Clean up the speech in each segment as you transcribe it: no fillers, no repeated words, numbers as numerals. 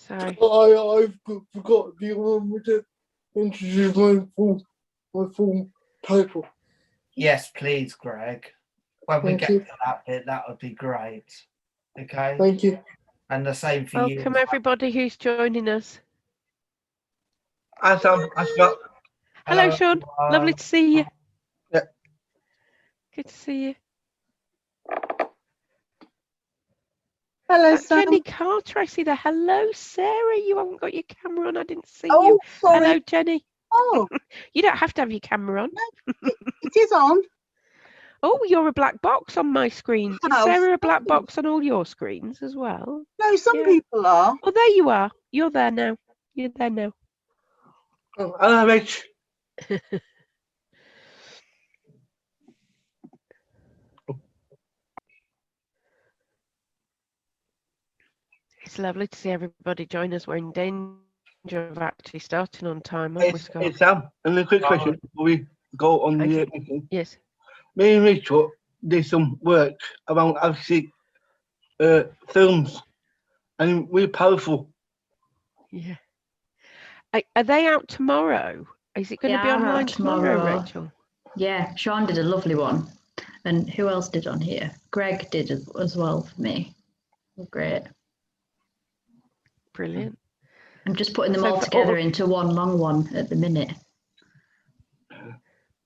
So I've forgot the one with the introduce my full title. Yes, please, Greg. When we Thank get you. to that bit, that would be great. Okay? Thank you. And the same for you. welcome everybody who's joining us. Hi Sam, hi Scott. Hello, Sean. everyone. Lovely to see you. Yeah. Good to see you. Hello, That's Sam. Jenny Carter, I see there. Hello, Sarah. You haven't got your camera on. I didn't see Oh, you. sorry. Hello, Jenny. Oh, You don't have to have your camera on. it is on. Oh, you're a black box on my screen. Is How Sarah a black funny. box on all your screens as well? No, some Yeah. people are. Oh, there you are. You're there now. You're there now. Oh, hello, Rich. It's lovely to see everybody join us. We're in danger of actually starting on time, aren't we, Scott? It's Sam. And a quick question before we go on the meeting. Yes. Me and Rachel did some work around actually films, and we're powerful. Yeah. Are they out tomorrow? Is it going to be They are out online tomorrow, tomorrow. Rachel? Yeah, Sean did a lovely one. And who else did on here? Greg did as well for me. Great. Brilliant. I'm just putting them So all for together all- into one long one at the minute.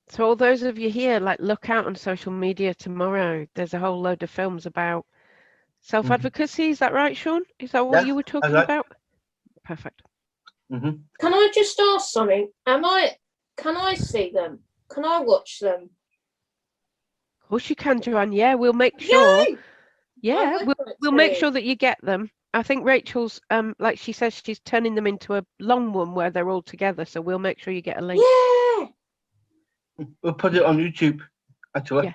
So all those of you here, like, look out on social media tomorrow. There's a whole load of films about self-advocacy. Is that right, Sean? Is that what Yeah, you were talking right. about? Perfect. Mm-hmm. Can I just ask something? Can I see them? Can I watch them? Of course you can, Joanne. Yeah, we'll make sure. Yay! Yeah, I'm we'll with we'll make it. sure that you get them. I think Rachel's like she says, she's turning them into a long one where they're all together. So we'll make sure you get a link. Yeah, We'll put it on YouTube, actually.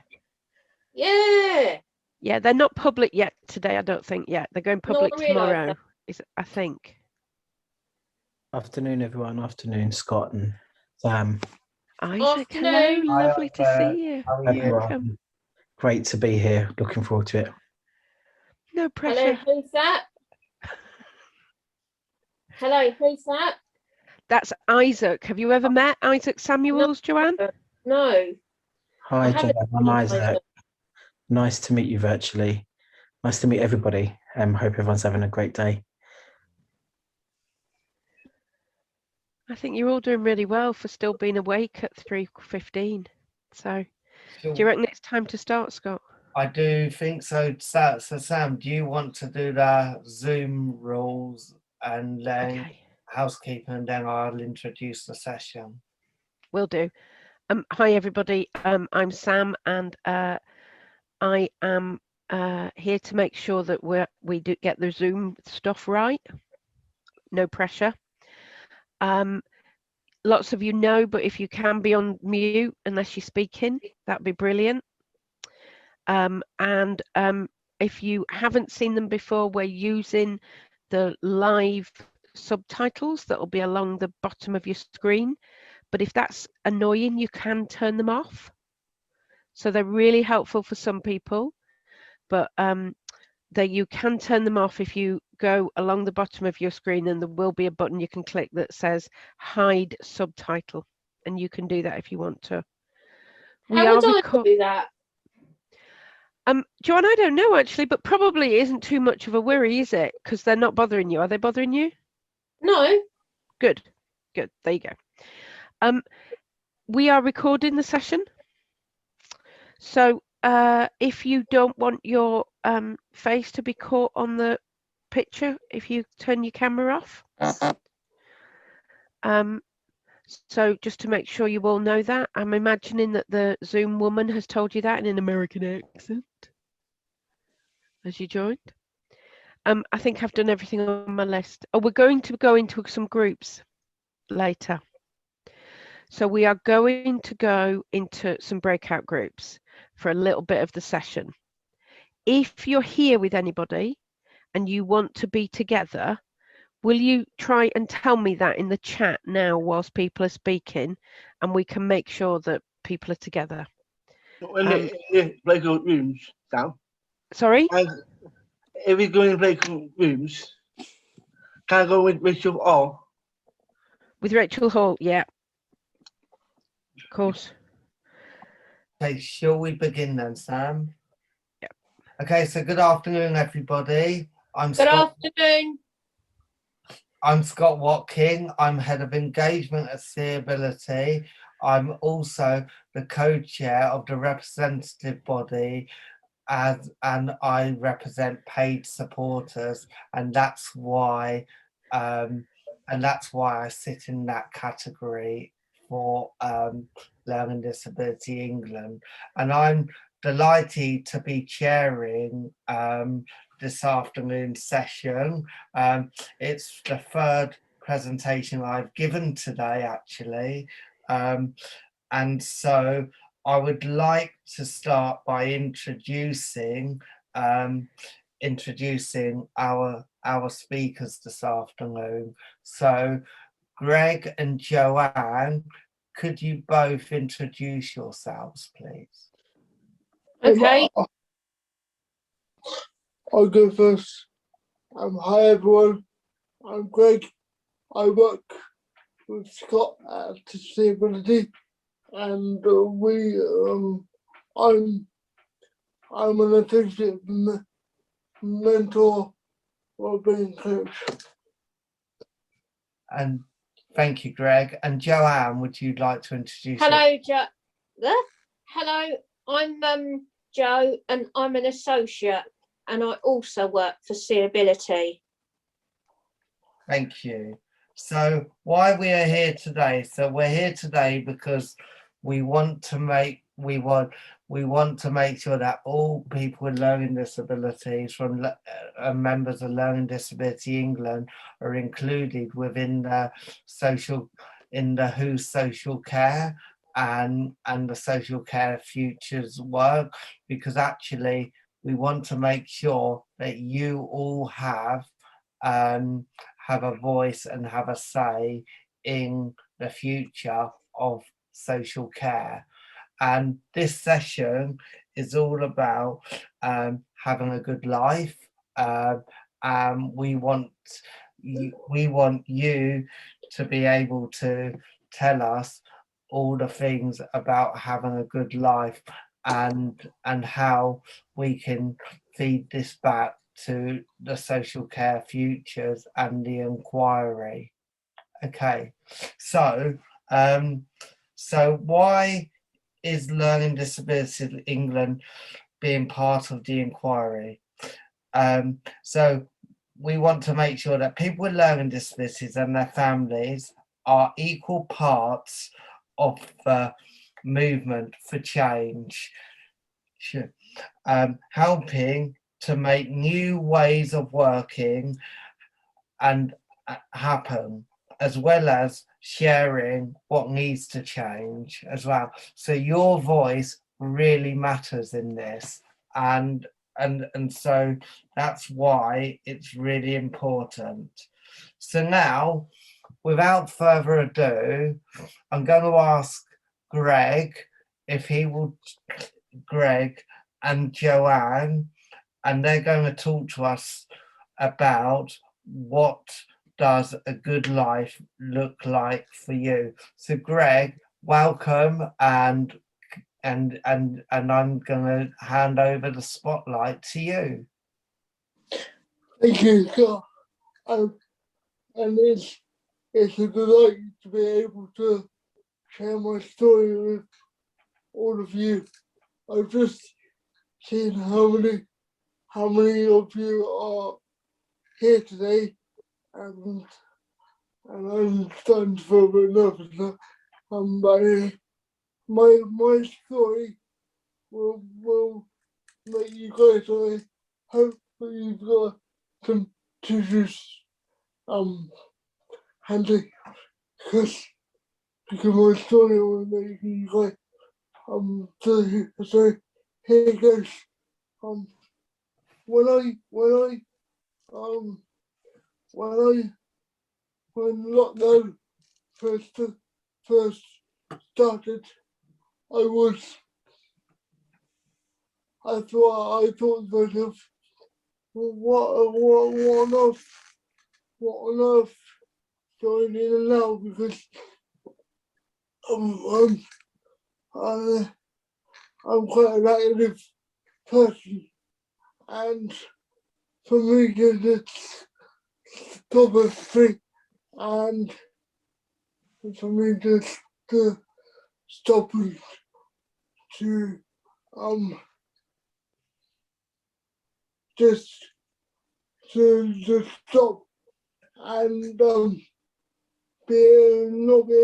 Yeah. yeah. Yeah, they're not public yet today. I don't think yet. They're going No, I public realise tomorrow. that. I think. Afternoon, everyone. Afternoon, Scott and Sam. Isaac, hello. Afternoon. Hi, Lovely to Isaac. see you. How are Hope you? you're well. Welcome. Great to be here. Looking forward to it. No Hello, pressure. who's that? Hello, who's that? That's Isaac. Have you ever met Isaac Samuels, Joanne? No. Hi, haven't Joanne. I'm seen Isaac. Isaac. Nice to meet you virtually. Nice to meet everybody. Hope everyone's having a great day. I think you're all doing really well for still being awake at 3:15. So, do you reckon it's time to start, Scott? I do think so. So, Sam, do you want to do the Zoom rules and then Okay, housekeeping, and then I'll introduce the session? will do. Hi everybody. I'm Sam, and I am here to make sure that we do get the Zoom stuff right. No pressure. Lots of you know, but if you can be on mute unless you're speaking, that'd be brilliant. And if you haven't seen them before, we're using the live subtitles that will be along the bottom of your screen. But if that's annoying, you can turn them off. So they're really helpful for some people, but you can turn them off if you go along the bottom of your screen, and there will be a button you can click that says hide subtitle, and you can do that if you want to. How would I do that? Joanne, I don't know actually, but probably isn't too much of a worry, is it? Because they're not bothering you. Are they bothering you? No. Good. There you go. We are recording the session, so if you don't want your face to be caught on the picture, if you turn your camera off. So just to make sure you all know that, I'm imagining that the Zoom woman has told you that in an American accent as you joined. I think I've done everything on my list. Oh, we're going to go into some groups later. So we are going to go into some breakout groups for a little bit of the session. If you're here with anybody and you want to be together, will you try and tell me that in the chat now whilst people are speaking, and we can make sure that people are together? When the breakout rooms, Sam. Sorry? If we go in breakout rooms, Can I go with Rachel Hall? With Rachel Hall, yeah. Of course. Okay, shall we begin then, Sam? Yep. Okay, so good afternoon, everybody. Good afternoon. I'm Scott Watkin. I'm Head of Engagement at Seeability. I'm also the co-chair of the representative body and I represent paid supporters, and that's why I sit in that category for Learning Disability England. And I'm delighted to be chairing this afternoon's session. It's the third presentation I've given today, actually. And so I would like to start by introducing our speakers this afternoon. So Greg and Joanne, could you both introduce yourselves, please? Okay. I'll go first. Hi everyone. I'm Greg. I work with Scott at Disability, and I'm an associate mentor wellbeing coach. And thank you, Greg. And Joanne, would you like to introduce? Hello, Hello, I'm Jo, and I'm an associate, and I also work for Seeability. Thank you. So why we are here today? So we're here today because we want to make sure that all people with learning disabilities from members of Learning Disability England are included within the WHO's social care and the social care futures work, because actually we want to make sure that you all have a voice and have a say in the future of social care. And this session is all about having a good life. We want you to be able to tell us all the things about having a good life and how we can feed this back to the social care futures and the inquiry. Okay, so why is Learning Disability England being part of the inquiry? So we want to make sure that people with learning disabilities and their families are equal parts of the movement for change, helping to make new ways of working and happen, as well as sharing what needs to change as well. So your voice really matters in this, and so that's why it's really important. So now, without further ado, I'm going to ask Greg if he will, Greg and Joanne, and they're going to talk to us about what does a good life look like for you. So Greg, welcome, and I'm going to hand over the spotlight to you. Thank you, Scott. And it's a delight to be able to share my story with all of you. I've just seen how many of you are here today, and I'm starting to feel a bit nervous. My story will make you guys, I hope that you've got some tissues handy, because my story will make you guys so here it goes. When lockdown first started, I thought to myself, what on earth what on earth going in and out because I'm quite an active person, and for me to just stop a street and for me just to stop and to just to stop and not be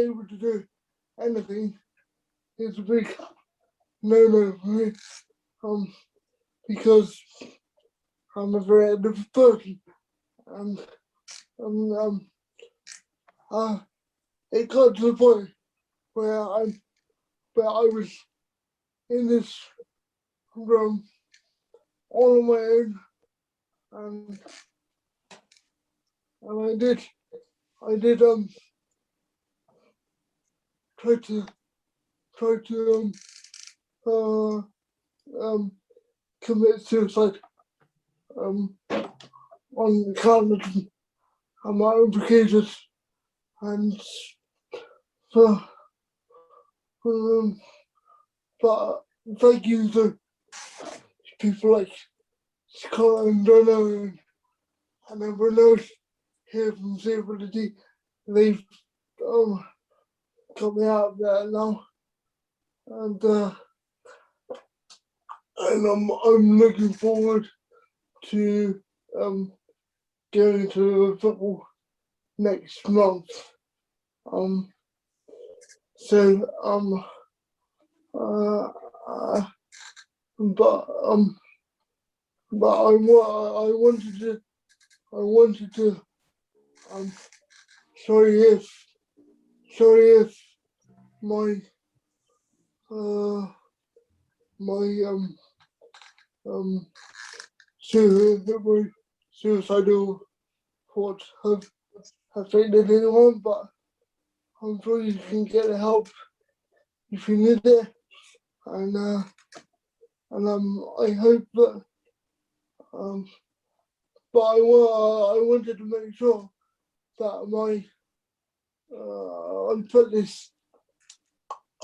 able to do anything is a big no for me. Because I'm a very active person, and it got to the point where I was in this room all on my own, and I did try to commit suicide on account of my own behaviours, and so but thank you to people like Scott and Donna and everyone else here from Disability. They've got me out of there now, and I'm looking forward to going to football next month. So but I wanted to sorry if my suicidal thoughts have affected anyone, but I'm sure you can get help if you need it, and I hope that but I wanted to make sure that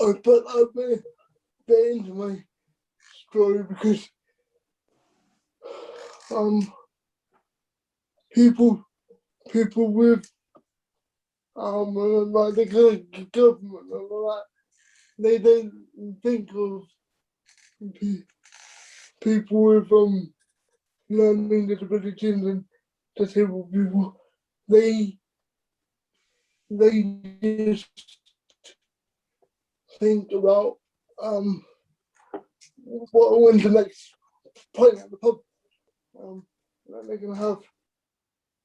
I put that bit into my story because people with like the government and all that, they don't think of people with learning disabilities and disabled people. They just think about when's the next pint at the pub that they're gonna have,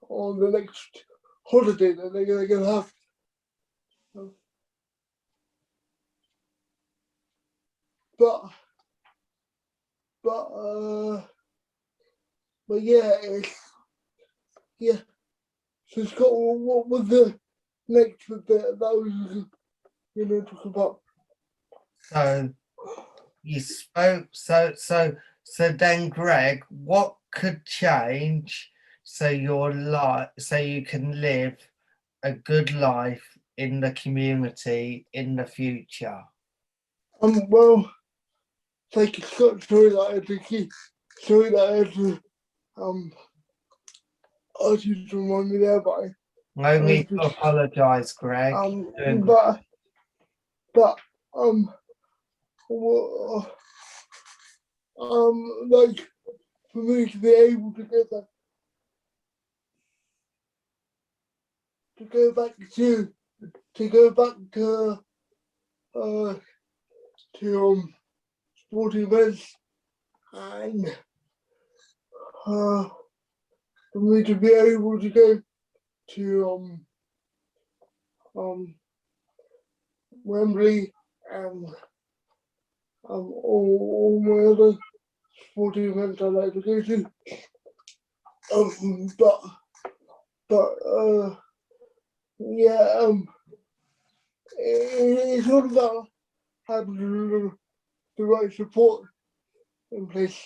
or the next holiday that they're gonna have. But yeah. So Scott, what was the next bit that was talk about? So you spoke. So then, Greg, what could change so so you can live a good life in the community in the future? Well, thank you, Scott. Sorry that I had to ask you to remind me there, but No need to apologise, Greg. but like for me to be able to go back to sporting events, and for me to be able to go to Wembley and all my other sporting events I like to go to. Yeah, it's all about having the right support in place,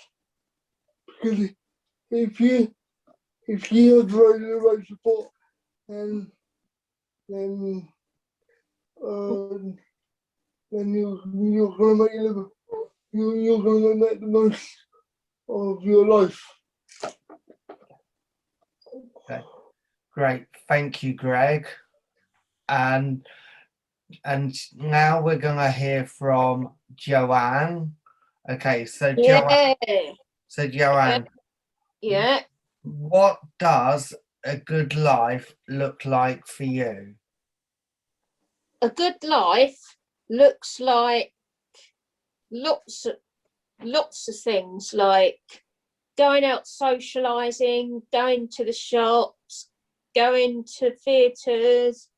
because if you have the right support and then then you're gonna you're gonna make the most of your life. Okay. Great, thank you, Greg. And now we're gonna hear from Joanne. Okay, so Yeah. Joanne, Yeah. what does a good life look like for you? A good life looks like lots of things, like going out socializing, going to the shops, going to theatres,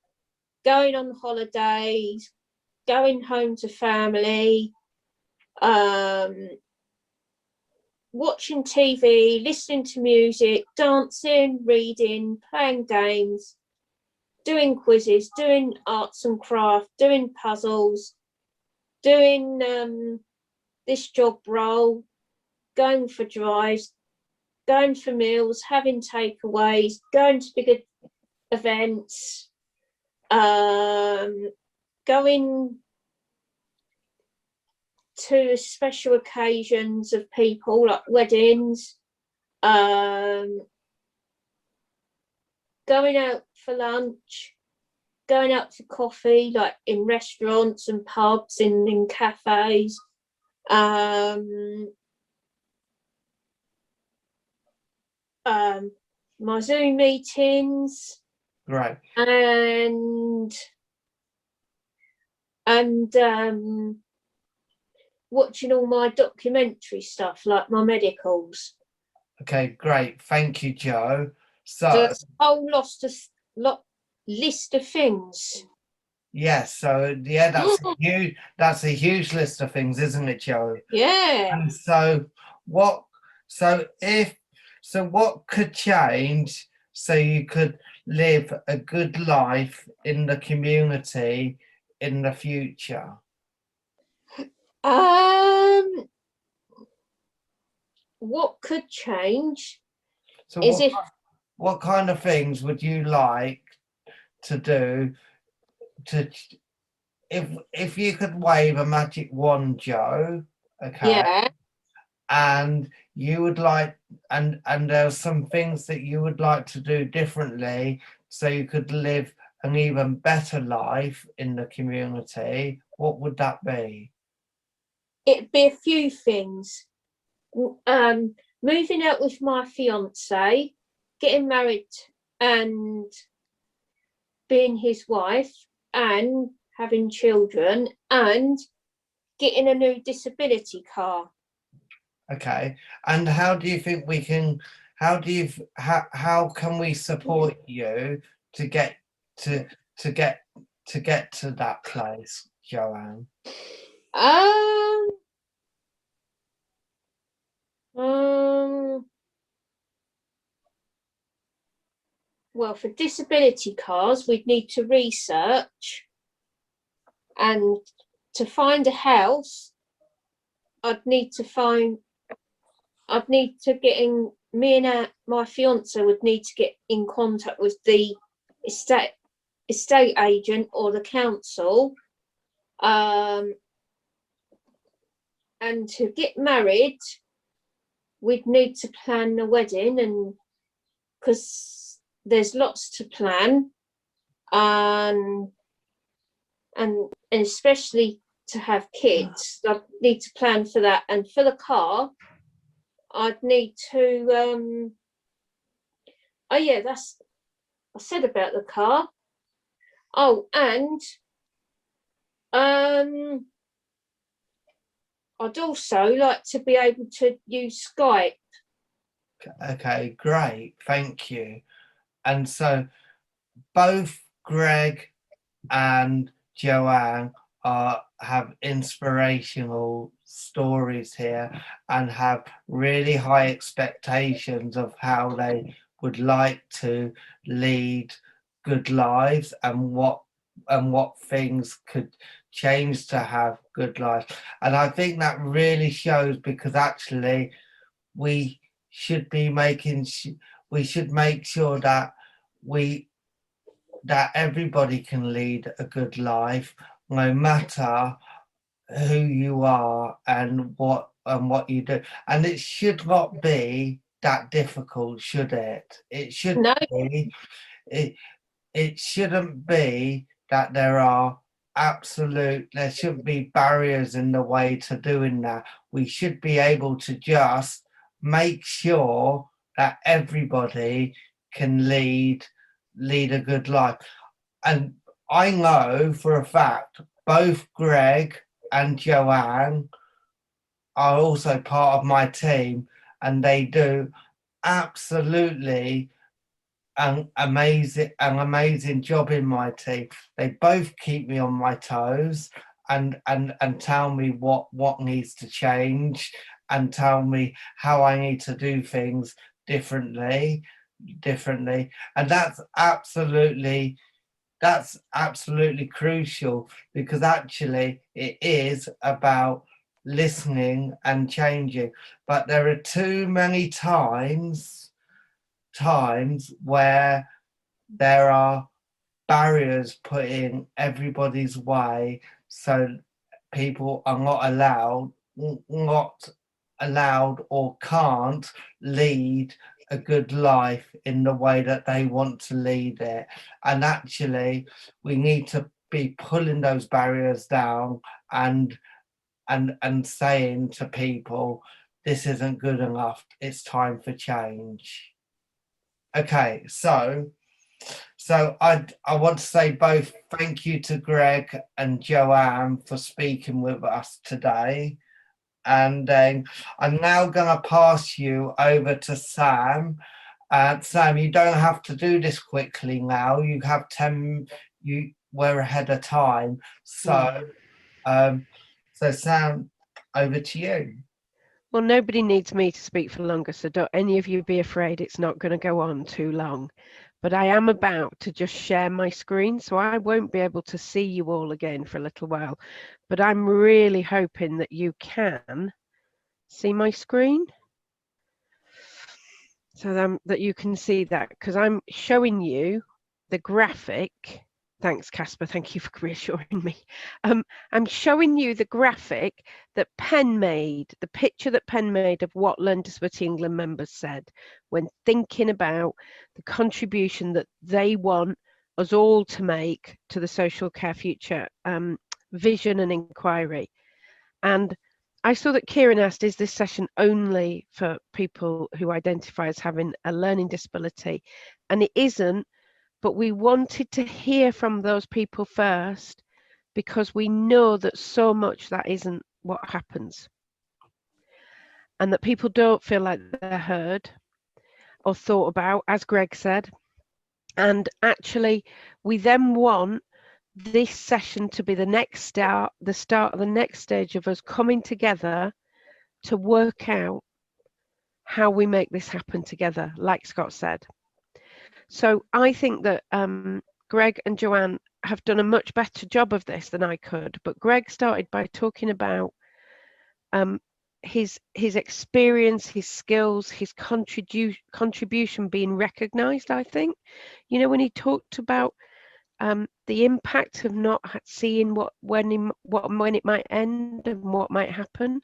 going on holidays, going home to family, watching TV, listening to music, dancing, reading, playing games, doing quizzes, doing arts and craft, doing puzzles, doing this job role, going for drives, going for meals, having takeaways, going to big events, going to special occasions of people like weddings, going out for lunch, going out for coffee, like in restaurants and pubs, in cafes, my Zoom meetings, Great. and watching all my documentary stuff, like my medicals. Okay, great. Thank you, Joe. So There's a whole list of things. yes, so yeah, that's a huge list of things, isn't it, Joe? Yeah. And so what what could change so you could live a good life in the community in the future? What could change So is what kind of things would you like to do to if you could wave a magic wand, Joe, okay, yeah, and you would like and there's some things that you would like to do differently so you could live an even better life in the community, what would that be? it'd be a few things. Moving out with my fiance, getting married and being his wife, and having children, and getting a new disability car. Okay, and how do you think we can how can we support you to get to get to that place, Joanne? Well, for disability cars, we'd need to research, and to find a house, I'd need to get in. Me and my fiance would need to get in contact with the estate agent or the council, and to get married, we'd need to plan the wedding, and because there's lots to plan, and especially to have kids, I'd need to plan for that. And for the car, I'd need to oh yeah, that's I said about the car. Oh, and I'd also like to be able to use Skype. Okay, great, thank you. And so both Greg and Joanne have inspirational stories here and have really high expectations of how they would like to lead good lives and what things could change to have good lives. And I think that really shows, because actually we should be we should make sure that we that everybody can lead a good life, no matter who you are and what you do. And it should not be that difficult, should it? It should No, be. It shouldn't be that there shouldn't be barriers in the way to doing that. We should be able to just make sure that everybody can lead a good life. And I know for a fact both Greg and Joanne are also part of my team, and they do absolutely an amazing job in my team. They both keep me on my toes and tell me what needs to change, and tell me how I need to do things differently. And that's absolutely crucial, because actually it is about listening and changing. But there are too many times where there are barriers put in everybody's way, so people are not allowed or can't lead a good life in the way that they want to lead it. And actually we need to be pulling those barriers down and saying to people, this isn't good enough, it's time for change. Okay, so I want to say both thank you to Greg and Joanne for speaking with us today. And then I'm now going to pass you over to Sam. Sam, you don't have to do this quickly now. You have 10, we're ahead of time. So, so Sam, over to you. Well, nobody needs me to speak for longer, so don't any of you be afraid it's not going to go on too long. But I am about to just share my screen, so I won't be able to see you all again for a little while. But I'm really hoping that you can see my screen, so that you can see that, because I'm showing you the graphic. Thanks, Casper. Thank you for reassuring me. I'm showing you the graphic that Penn made, the picture that Penn made of what Learn Disability England members said when thinking about the contribution that they want us all to make to the social care future vision and inquiry. And I saw that Kieran asked, is this session only for people who identify as having a learning disability? And it isn't. But we wanted to hear from those people first, because we know that so much that isn't what happens, and that people don't feel like they're heard or thought about, as Greg said. And actually, we then want this session to be the start of the next stage of us coming together to work out how we make this happen together, like Scott said. So I think that Greg and Joanne have done a much better job of this than I could. But Greg started by talking about his experience, his skills, his contribution being recognised. I think, you know, when he talked about the impact of not seeing when it might end and what might happen.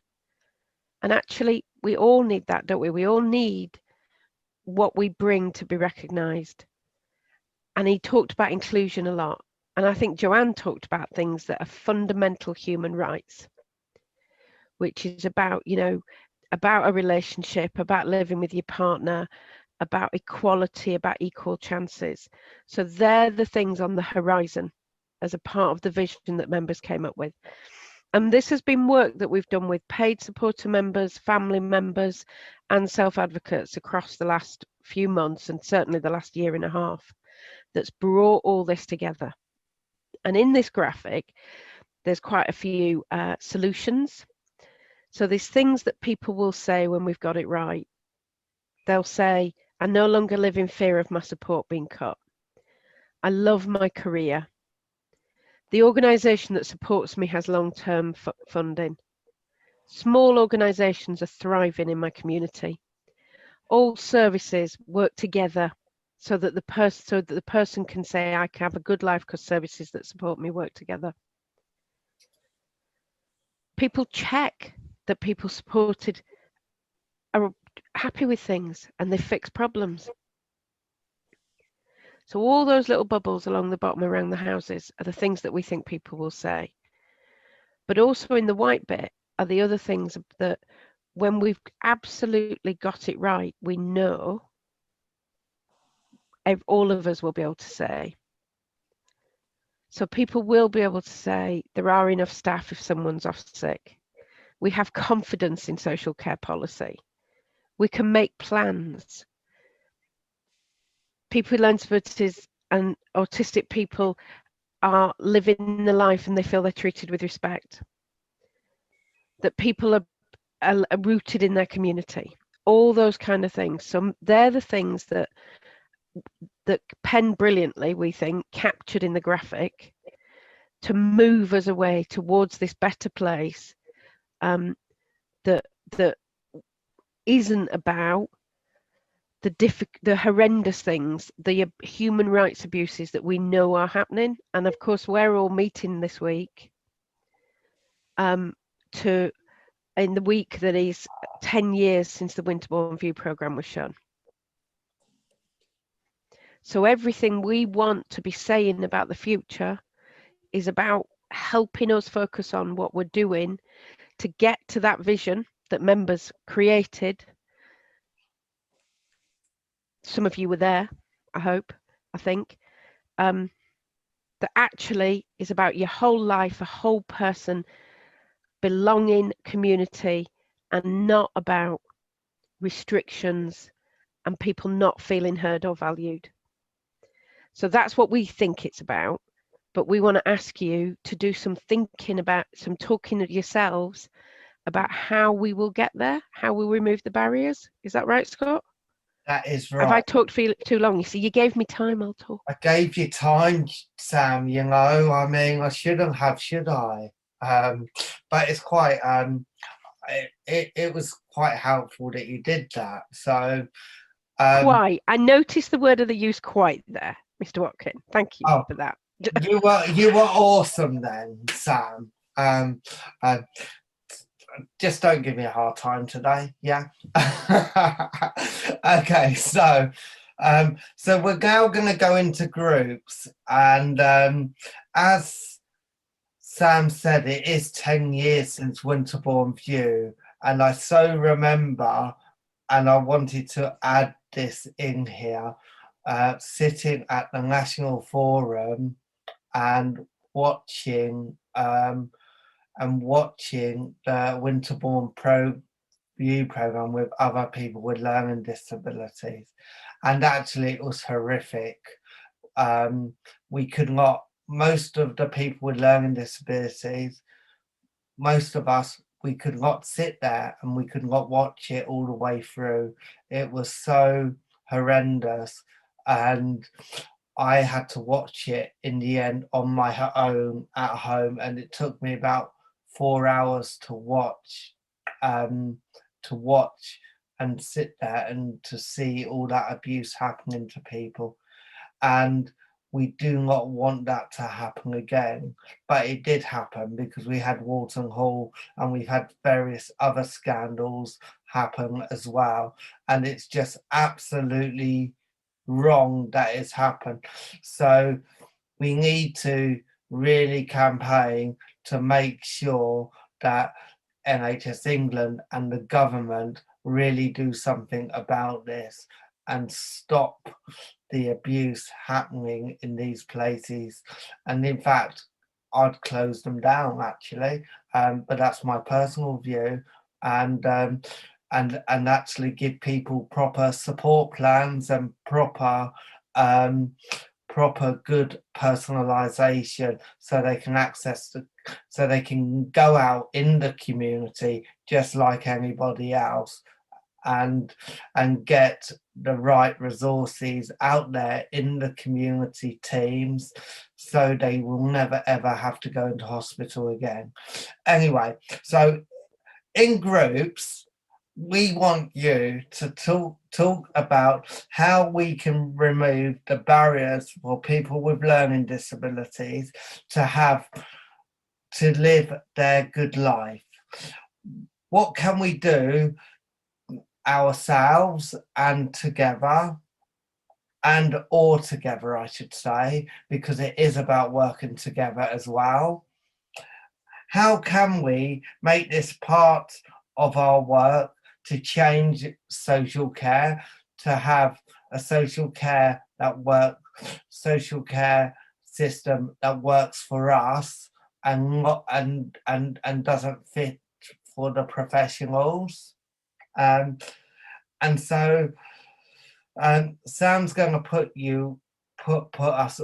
And actually, we all need that, don't we? We all need what we bring to be recognised. And he talked about inclusion a lot. And I think Joanne talked about things that are fundamental human rights, which is about, you know, about a relationship, about living with your partner, about equality, about equal chances. So they're the things on the horizon as a part of the vision that members came up with. And this has been work that we've done with paid supporter members, family members, and self-advocates across the last few months, and certainly the last year and a half, that's brought all this together. And in this graphic, there's quite a few solutions. So there's things that people will say when we've got it right. They'll say, I no longer live in fear of my support being cut. I love my career. The organisation that supports me has long-term funding. Small organisations are thriving in my community. All services work together so that the person can say, I can have a good life because services that support me work together. People check that people supported are happy with things and they fix problems. So all those little bubbles along the bottom around the houses are the things that we think people will say. But also in the white bit are the other things that when we've absolutely got it right, we know all of us will be able to say. So people will be able to say there are enough staff if someone's off sick. We have confidence in social care policy. We can make plans. People with learning disabilities and autistic people are living the life and they feel they're treated with respect. That people are rooted in their community. All those kind of things. So they're the things that Penn brilliantly, we think, captured in the graphic to move us away towards this better place that isn't about the horrendous things, the human rights abuses that we know are happening. And of course, we're all meeting this week in the week that is 10 years since the Winterbourne View programme was shown. So everything we want to be saying about the future is about helping us focus on what we're doing to get to that vision that members created. Some of you were there, I think, that actually is about your whole life, a whole person, belonging, community, and not about restrictions and people not feeling heard or valued. So that's what we think it's about. But we want to ask you to do some thinking about, some talking of yourselves about how we will get there, how we'll remove the barriers. Is that right, Scott? That is right. Have I talked for you too long? You see, you gave me time, I'll talk. I gave you time, Sam, you know. I mean, I shouldn't have, should I? But it's quite, it was quite helpful that you did that. So, quite. I noticed the word of the use quite there, Mr. Watkin. Thank you for that. You were awesome then, Sam. Just don't give me a hard time today, yeah. Okay, so we're now going to go into groups, and as Sam said, it is 10 years since Winterbourne View, and I so remember, and I wanted to add this in here, sitting at the National Forum and watching the Winterbourne View program with other people with learning disabilities, and actually it was horrific. We could not, most of the people with learning disabilities, most of us, we could not sit there and we could not watch it all the way through. It was so horrendous, and I had to watch it in the end on my own at home, and it took me about 4 hours to watch and sit there and to see all that abuse happening to people. And we do not want that to happen again, but it did happen because we had Walton Hall and we've had various other scandals happen as well, and it's just absolutely wrong that it's happened. So we need to really campaign to make sure that NHS England and the government really do something about this and stop the abuse happening in these places. And in fact, I'd close them down actually, but that's my personal view. And actually give people proper support plans and proper good personalization, so they can so they can go out in the community just like anybody else, and get the right resources out there in the community teams, so they will never ever have to go into hospital again. Anyway, so in groups, we want you to talk talk about how we can remove the barriers for people with learning disabilities to live their good life. What can we do ourselves and together, and or together, I should say, because it is about working together as well? How can we make this part of our work to change social care, to have a social care system that works for us and doesn't fit for the professionals? And so Sam's going to put you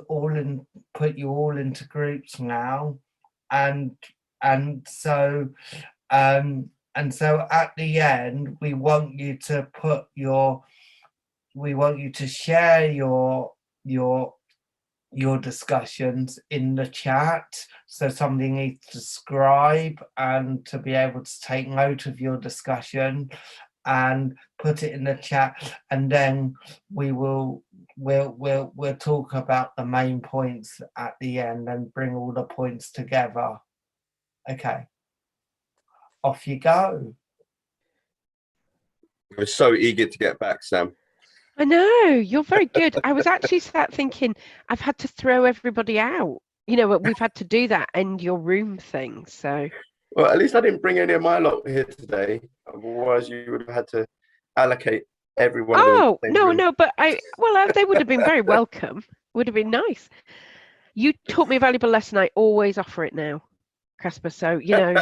all into groups now, and so at the end we want you to share your discussions in the chat. So somebody needs to scribe and to be able to take note of your discussion and put it in the chat, and then we'll talk about the main points at the end and bring all the points together. Okay, off you go. We're so eager to get back, Sam. I know, you're very good. I was actually sat thinking, I've had to throw everybody out. You know, we've had to do that end your room thing. So, Well, at least I didn't bring any of my lot here today. Otherwise, you would have had to allocate everyone. oh no, but they would have been very welcome. Would have been nice. You taught me a valuable lesson. I always offer it now, Casper. So you know,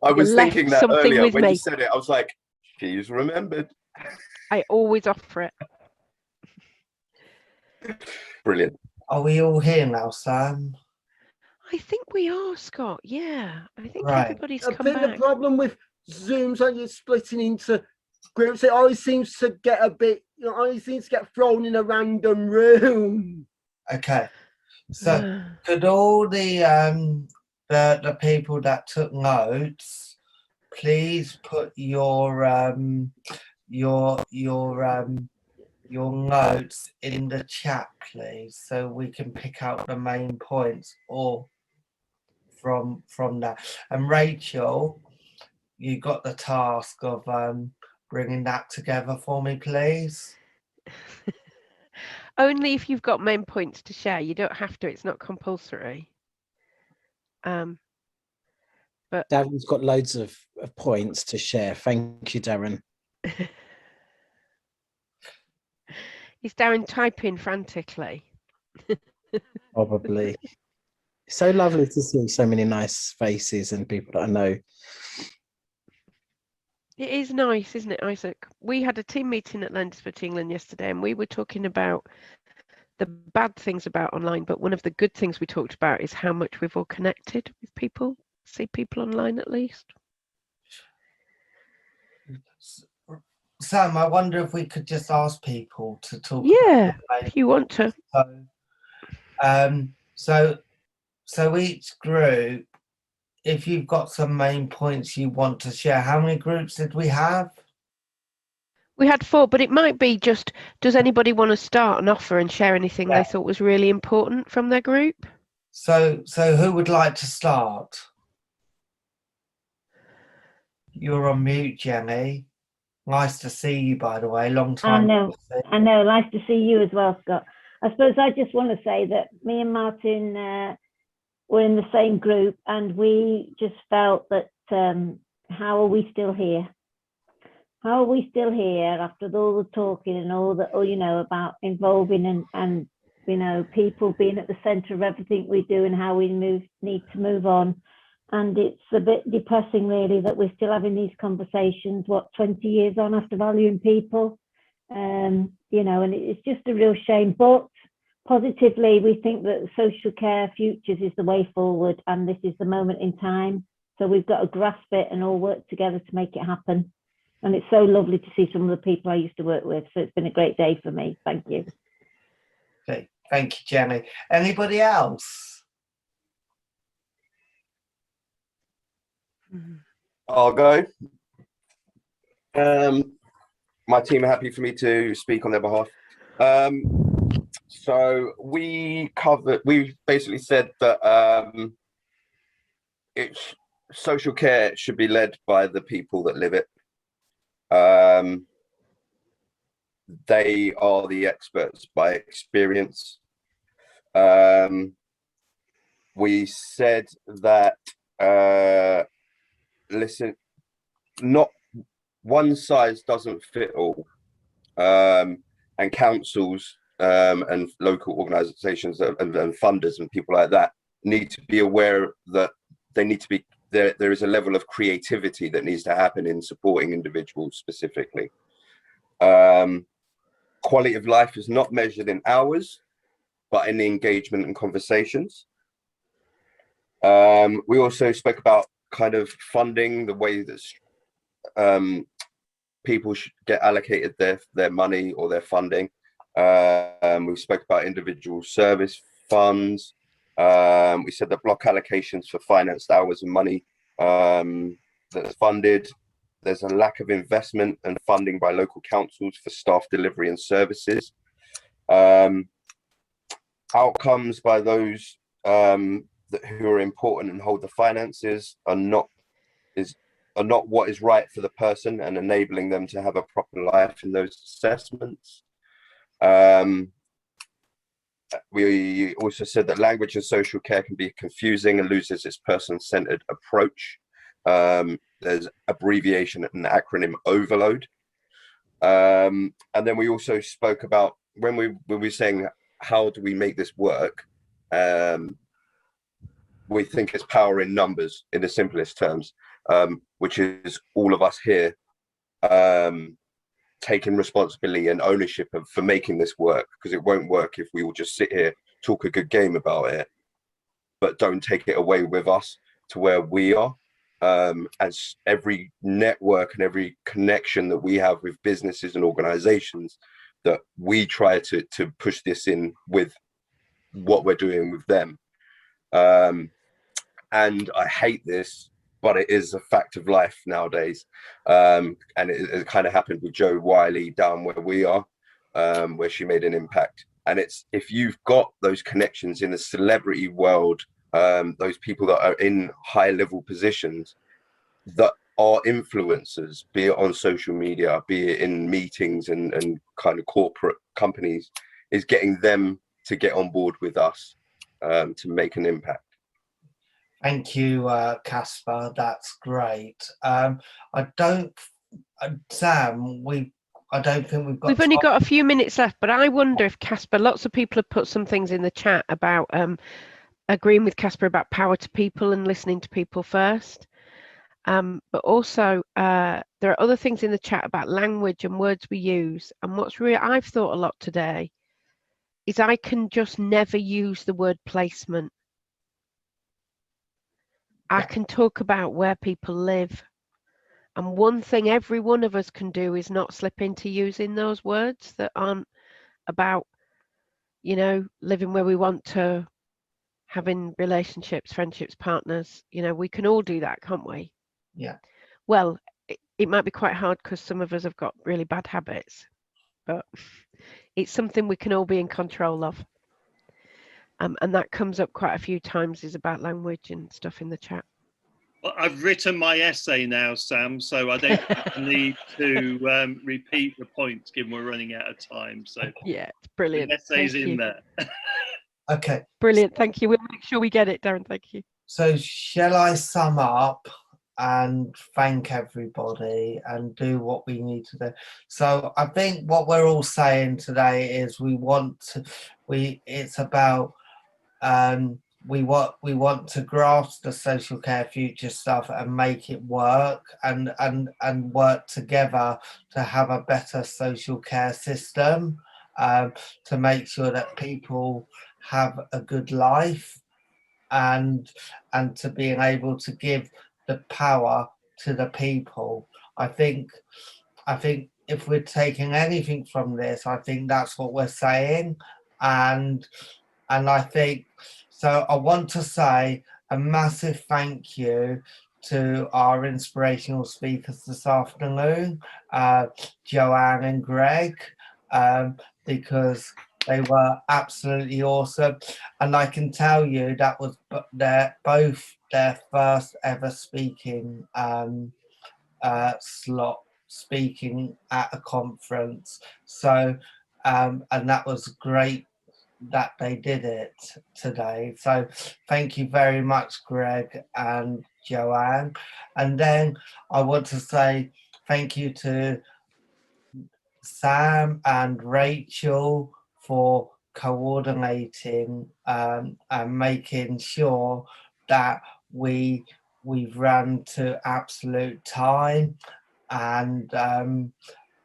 I was thinking that something earlier with when me. you said it. I was like, she's remembered. I always offer it. Brilliant. Are we all here now, Sam? I think we are, Scott. Yeah, I think Right. everybody's I come think back. the problem with Zooms when you're splitting into groups, it always seems to get a bit, always seems to get thrown in a random room. Okay. So could all the people that took notes please put your notes in the chat, please, so we can pick out the main points or from that. And Rachel, you got the task of bringing that together for me, please. Only if you've got main points to share. You don't have to. It's not compulsory. But Darren's got loads of points to share. Thank you, Darren. is Darren typing frantically? Probably. So lovely to see so many nice faces and people that I know. It is nice, isn't it, Isaac? We had a team meeting at Lenders England yesterday, and we were talking about the bad things about online, but one of the good things we talked about is how much we've all connected with people, see people online at least. Sam, I wonder if we could just ask people to talk. Yeah, if you want to. So each group, if you've got some main points you want to share, how many groups did we have? We had 4, but it might be just, does anybody want to start an offer and share anything they thought was really important from their group? So who would like to start? You're on mute, Jenny. Nice to see you, by the way. Long time. I know. Nice to see you as well, Scott. I suppose I just want to say that me and Martin were in the same group, and we just felt that how are we still here? How are we still here after all the talking and all the, about involving and people being at the centre of everything we do and how we need to move on. And it's a bit depressing, really, that we're still having these conversations, 20 years on after valuing people, and it's just a real shame. But positively, we think that social care futures is the way forward, and this is the moment in time. So we've got to grasp it and all work together to make it happen. And it's so lovely to see some of the people I used to work with. So it's been a great day for me. Thank you. Okay, thank you, Jenny. Anybody else? I'll go. my team are happy for me to speak on their behalf. So we basically said that it's social care should be led by the people that live it. They are the experts by experience. We said that listen, not one size doesn't fit all, and councils and local organisations and funders and people like that need to be aware that they need to be there. There is a level of creativity that needs to happen in supporting individuals specifically. Quality of life is not measured in hours, but in the engagement and conversations. We also spoke about kind of funding, the way that people should get allocated their money or their funding. We spoke about individual service funds. We said that block allocations for financed hours and money that's funded. There's a lack of investment and funding by local councils for staff delivery and services. Outcomes by those who are important and hold the finances are not what is right for the person, and enabling them to have a proper life in those assessments. We also said that language and social care can be confusing and loses its person-centered approach. There's abbreviation and acronym overload. And then we also spoke about when we were saying, how do we make this work? We think it's power in numbers in the simplest terms, which is all of us here taking responsibility and ownership for making this work, because it won't work if we all just sit here, talk a good game about it, but don't take it away with us to where we are. As every network and every connection that we have with businesses and organizations, that we try to push this in with what we're doing with them. And I hate this, but it is a fact of life nowadays. And it kind of happened with Jo Wiley down where we are, where she made an impact. And it's, if you've got those connections in the celebrity world, those people that are in high level positions that are influencers, be it on social media, be it in meetings and kind of corporate companies, is getting them to get on board with us to make an impact. Thank you, Caspar. That's great. Sam, I don't think we've got. We've only got a few minutes left, but I wonder if Caspar, lots of people have put some things in the chat about agreeing with Caspar about power to people and listening to people first. But also there are other things in the chat about language and words we use. And what's really, I've thought a lot today, is I can just never use the word placement. I can talk about where people live. And one thing every one of us can do is not slip into using those words that aren't about, you know, living where we want to, having relationships, friendships, partners. You know, we can all do that, can't we? Yeah. Well, it might be quite hard because some of us have got really bad habits, but it's something we can all be in control of. And that comes up quite a few times, is about language and stuff in the chat. Well, I've written my essay now, Sam, so I don't need to repeat the points given we're running out of time. So yeah, it's brilliant. The essay's in there. Okay. Brilliant. Thank you. We'll make sure we get it, Darren. Thank you. So shall I sum up and thank everybody and do what we need to do? So I think what we're all saying today is we want to grasp the social care future stuff and make it work and work together to have a better social care system, to make sure that people have a good life, and to being able to give the power to the people. I think if we're taking anything from this, I think that's what we're saying. And I think, so I want to say a massive thank you to our inspirational speakers this afternoon, Joanne and Greg, because they were absolutely awesome. And I can tell you that was both their first ever speaking slot, speaking at a conference. So, and that was great that they did it today. So thank you very much, Greg and Joanne. And then I want to say thank you to Sam and Rachel for coordinating and making sure that we've run to absolute time. And then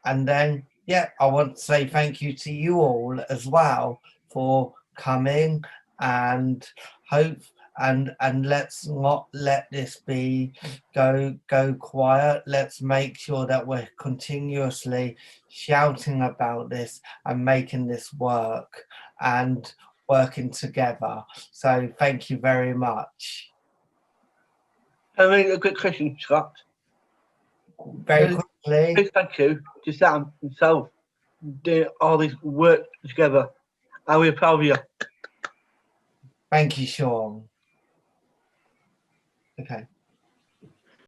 I want to say thank you to you all as well for coming, and hope and let's not let this be go quiet. Let's make sure that we're continuously shouting about this and making this work and working together. So thank you very much. I mean, a quick question, Scott. Very quickly. Big thank you to Sam himself doing all this work together. And we're proud of you. Thank you, Sean. Okay.